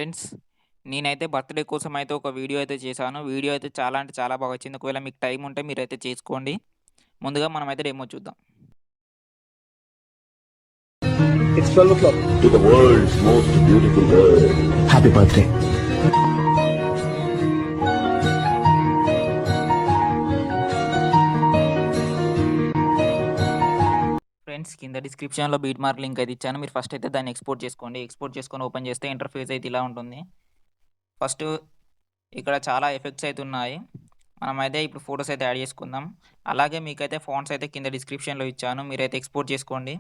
Friends, నేనైతే birthday కోసం అయితే ఒక వీడియో అయితే చేశాను. వీడియో అయితే చాలా అంటే చాలా బాగా వచ్చింది. ఒకవేళ మీకు టైం ఉంటే మీరైతే చేసుకోండి. ముందుగా మనమైతే డెమో చూద్దాం. It's 12 o'clock. To the world's most beautiful girl. Happy birthday. Friends, కింద డిస్క్రిప్షన్‌లో బీట్ మార్క్ లింక్ అయితే ఇచ్చాను. మీరు ఫస్ట్ అయితే దాన్ని ఎక్స్‌పోర్ట్ చేసుకోండి. ఎక్స్‌పోర్ట్ చేసుకొని ఓపెన్ చేస్తే ఇంటర్‌ఫేస్ అయితే ఇలా ఉంటుంది. ఫస్ట్ ఇక్కడ చాలా ఎఫెక్ట్స్ అయితే ఉన్నాయి. మనమైతే ఇప్పుడు ఫోటోస్ అయితే యాడ్ చేసుకుందాం. అలాగే మీకైతే ఫాంట్స్ అయితే కింద డిస్క్రిప్షన్‌లో ఇచ్చాను. మీరైతే ఎక్స్‌పోర్ట్ చేసుకోండి.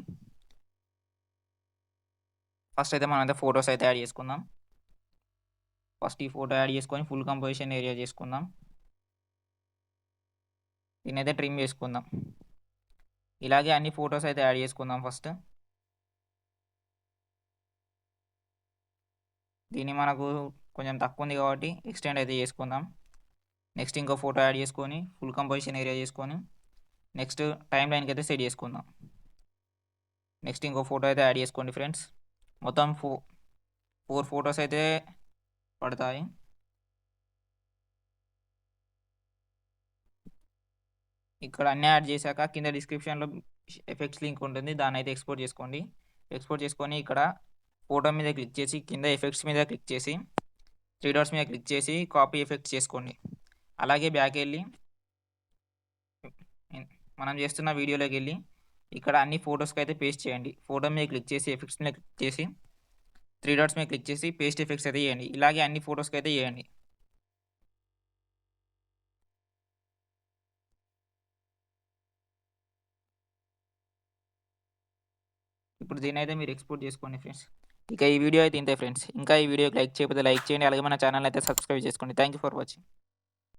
ఫస్ట్ అయితే మనమైతే ఫోటోస్ అయితే యాడ్ చేసుకుందాం. ఫస్ట్ ఈ ఫోటో యాడ్ చేసుకొని ఫుల్ కంపోజిషన్ ఏరియా చేసుకుందాం. దీన్నైతే ట్రిమ్ చేసుకుందాం. ఇలాగే అన్ని ఫోటోస్ అయితే యాడ్ చేసుకుందాం ఫస్ట్. దీన్ని మనకు కొంచెం తక్కువ ఉంది కాబట్టి ఎక్స్టెండ్ అయితే చేసుకుందాం. నెక్స్ట్ ఇంకో ఫోటో యాడ్ చేసుకొని ఫుల్ కంపోజిషన్ ఏరియా చేసుకొని నెక్స్ట్ టైమ్ లైన్కి అయితే సెట్ చేసుకుందాం. నెక్స్ట్ ఇంకో ఫోటో అయితే యాడ్ చేసుకోండి ఫ్రెండ్స్. మొత్తం 4 ఫోటోస్ అయితే పడతాయి. ఇక్కడ అన్నీ యాడ్ చేశాక కింద డిస్క్రిప్షన్‌లో ఎఫెక్ట్స్ లింక్ ఉంటుంది. దాన్నైతే ఎక్స్‌పోర్ట్ చేసుకోండి. ఎక్స్‌పోర్ట్ చేసుకొని ఇక్కడ ఫోటో మీద క్లిక్ చేసి కింద ఎఫెక్ట్స్ మీద క్లిక్ చేసి 3 డాట్స్ మీద క్లిక్ చేసి కాపీ ఎఫెక్ట్స్ చేసుకోండి. అలాగే బ్యాకెళ్ళి మనం చేస్తున్న వీడియోలోకెళ్ళి ఇక్కడ అన్ని ఫోటోస్‌కి అయితే పేస్ట్ చేయండి. ఫోటో మీద క్లిక్ చేసి ఎఫెక్ట్స్ మీద క్లిక్ చేసి 3 డాట్స్ మీద క్లిక్ చేసి పేస్ట్ ఎఫెక్ట్స్ అయితే చేయండి. ఇలాగే అన్ని ఫోటోస్‌కి అయితే చేయండి. ఇప్పుడు దీన్నైతే మీరు ఎక్స్‌పోర్ట్ చేసుకోండి ఫ్రెండ్స్. ఇక ఈ వీడియో అయితే ఇంతే ఫ్రెండ్స్. ఇంకా ఈ వీడియోకి లైక్ చేయకపోతే లైక్ చేయండి. అలాగే మన ఛానల్ అయితే సబ్స్క్రైబ్ చేసుకోండి. Thank you for watching.